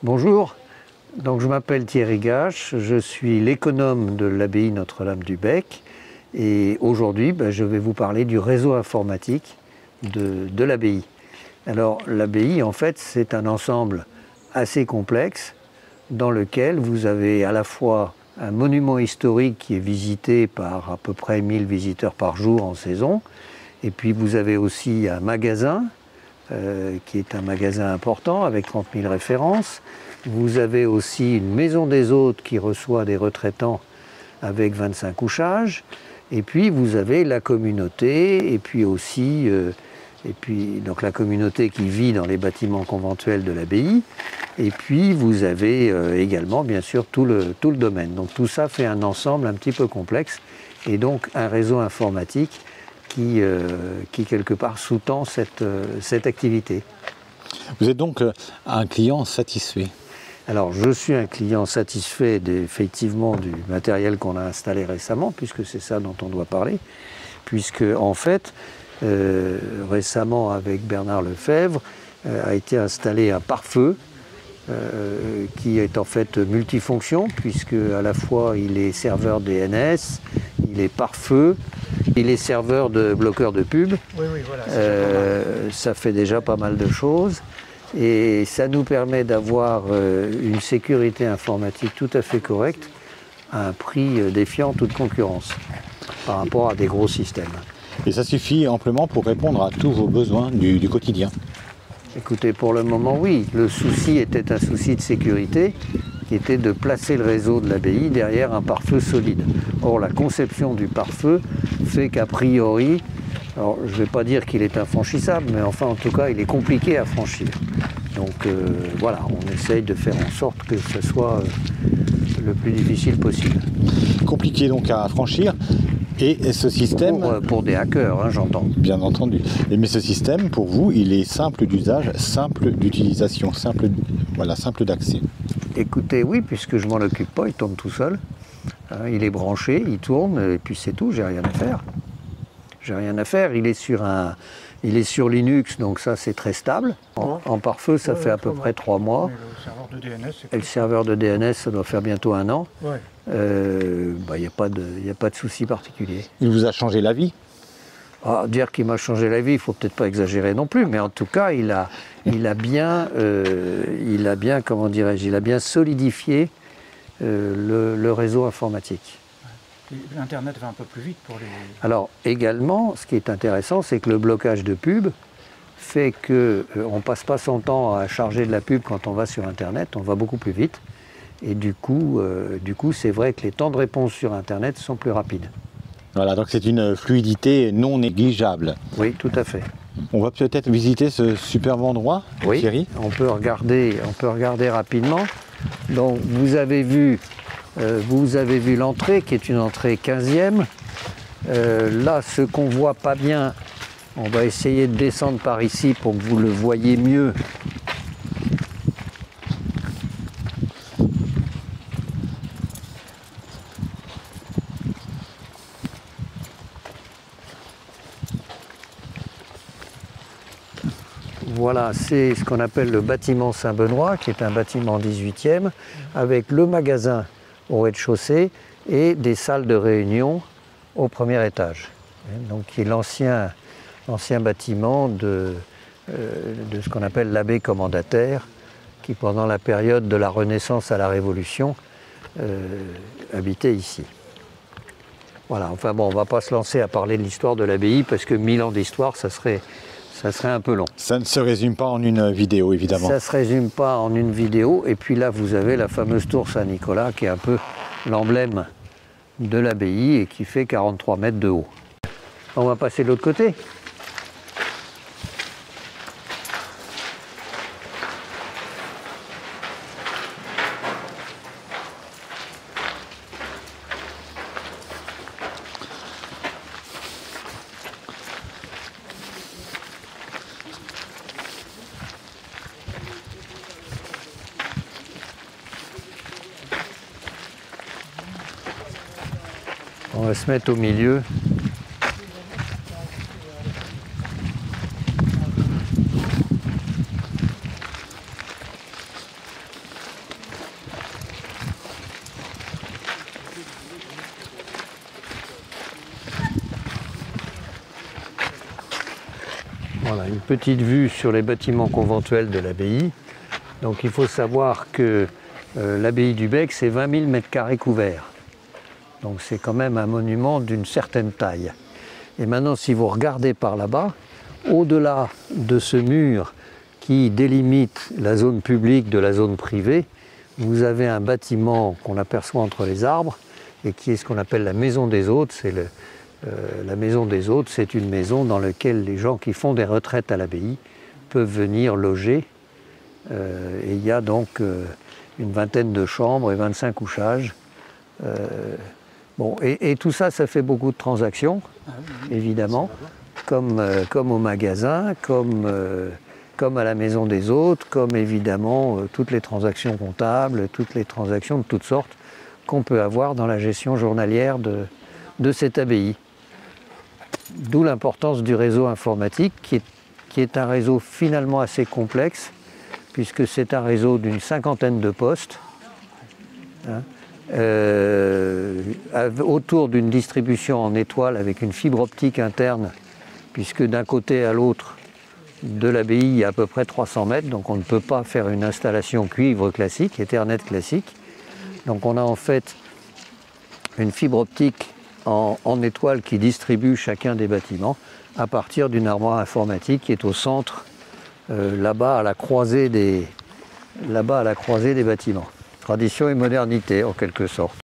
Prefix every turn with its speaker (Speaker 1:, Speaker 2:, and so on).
Speaker 1: Bonjour, donc je m'appelle Thierry Gache, je suis l'économe de l'abbaye Notre-Dame-du-Bec et aujourd'hui je vais vous parler du réseau informatique de l'abbaye. Alors l'abbaye en fait c'est un ensemble assez complexe dans lequel vous avez à la fois un monument historique qui est visité par à peu près 1000 visiteurs par jour en saison et puis vous avez aussi un magasin qui est un magasin important avec 30 000 références. Vous avez aussi une maison des hôtes qui reçoit des retraitants avec 25 couchages. Et puis vous avez la communauté et puis aussi donc la communauté qui vit dans les bâtiments conventuels de l'abbaye. Et puis vous avez également bien sûr tout le domaine. Donc tout ça fait un ensemble un petit peu complexe et donc un réseau informatique qui quelque part sous-tend cette activité.
Speaker 2: Vous êtes donc un client satisfait?
Speaker 1: Alors je suis un client satisfait effectivement du matériel qu'on a installé récemment, puisque c'est ça dont on doit parler, puisque en fait récemment avec Bernard Lefebvre a été installé un pare-feu qui est en fait multifonction, puisque à la fois il est serveur DNS, il est pare-feu, il est serveur de bloqueur de pub.
Speaker 3: Oui, voilà,
Speaker 1: ça fait déjà pas mal de choses. Et ça nous permet d'avoir une sécurité informatique tout à fait correcte à un prix défiant toute concurrence par rapport à des gros systèmes.
Speaker 2: Et ça suffit amplement pour répondre à tous vos besoins du quotidien?
Speaker 1: Écoutez, pour le moment, oui. Le souci était un souci de sécurité qui était de placer le réseau de l'abbaye derrière un pare-feu solide. Or, la conception du pare-feu fait qu'a priori, alors je ne vais pas dire qu'il est infranchissable, mais enfin en tout cas il est compliqué à franchir. Donc voilà, on essaye de faire en sorte que ce soit le plus difficile possible.
Speaker 2: Compliqué donc à franchir. Et ce système...
Speaker 1: Pour des hackers, hein, j'entends.
Speaker 2: Bien entendu. Mais ce système, pour vous, il est simple d'usage, simple d'utilisation, simple d'accès.
Speaker 1: Écoutez, oui, puisque je ne m'en occupe pas, il tourne tout seul. Il est branché, il tourne, et puis c'est tout, j'ai rien à faire. J'ai rien à faire, il est sur Linux, donc ça c'est très stable. En pare-feu, ça fait à peu près 3 mois. Et le serveur de DNS, ça doit faire bientôt 1 an.
Speaker 3: Ouais.
Speaker 1: Il n'y a pas de souci particulier.
Speaker 2: Il vous a changé la vie?
Speaker 1: Dire qu'il m'a changé la vie, il ne faut peut-être pas exagérer non plus, mais en tout cas, il a bien solidifié le réseau informatique.
Speaker 3: L'Internet va un peu plus vite pour les...
Speaker 1: Alors également, ce qui est intéressant, c'est que le blocage de pub fait qu'on ne passe pas son temps à charger de la pub quand on va sur Internet, on va beaucoup plus vite. Et du coup c'est vrai que les temps de réponse sur Internet sont plus rapides.
Speaker 2: Voilà, donc c'est une fluidité non négligeable.
Speaker 1: Oui, tout à fait.
Speaker 2: On va peut-être visiter ce superbe endroit,
Speaker 1: oui,
Speaker 2: Thierry?
Speaker 1: On peut regarder rapidement. Donc vous avez vu l'entrée qui est une entrée 15e. Là, ce qu'on ne voit pas bien, on va essayer de descendre par ici pour que vous le voyez mieux. Voilà, c'est ce qu'on appelle le bâtiment Saint-Benoît, qui est un bâtiment 18e, avec le magasin au rez-de-chaussée et des salles de réunion au premier étage. Donc, qui est l'ancien bâtiment de ce qu'on appelle l'abbé commendataire, qui pendant la période de la Renaissance à la Révolution habitait ici. Voilà, enfin bon, on ne va pas se lancer à parler de l'histoire de l'abbaye, parce que 1000 ans d'histoire, ça serait un peu long.
Speaker 2: Ça ne se résume pas en une vidéo, évidemment.
Speaker 1: Ça ne se résume pas en une vidéo. Et puis là, vous avez la fameuse tour Saint-Nicolas, qui est un peu l'emblème de l'abbaye et qui fait 43 mètres de haut. On va passer de l'autre côté. On va se mettre au milieu. Voilà, une petite vue sur les bâtiments conventuels de l'abbaye. Donc il faut savoir que l'abbaye du Bec, c'est 20 000 m² couverts. Donc c'est quand même un monument d'une certaine taille. Et maintenant, si vous regardez par là-bas, au-delà de ce mur qui délimite la zone publique de la zone privée, vous avez un bâtiment qu'on aperçoit entre les arbres et qui est ce qu'on appelle la maison des hôtes. La maison des hôtes, c'est une maison dans laquelle les gens qui font des retraites à l'abbaye peuvent venir loger. Et il y a donc une vingtaine de chambres et 25 couchages. Bon, et tout ça, ça fait beaucoup de transactions, évidemment, comme au magasin, comme à la maison des hôtes, comme évidemment toutes les transactions comptables, toutes les transactions de toutes sortes qu'on peut avoir dans la gestion journalière de cette abbaye. D'où l'importance du réseau informatique, qui est un réseau finalement assez complexe, puisque c'est un réseau d'une 50aine de postes, hein, autour d'une distribution en étoile avec une fibre optique interne, puisque d'un côté à l'autre de l'abbaye, il y a à peu près 300 mètres, donc on ne peut pas faire une installation cuivre classique, Ethernet classique. Donc on a en fait une fibre optique en étoile qui distribue chacun des bâtiments à partir d'une armoire informatique qui est au centre, là-bas à la croisée des bâtiments. Tradition et modernité en quelque sorte.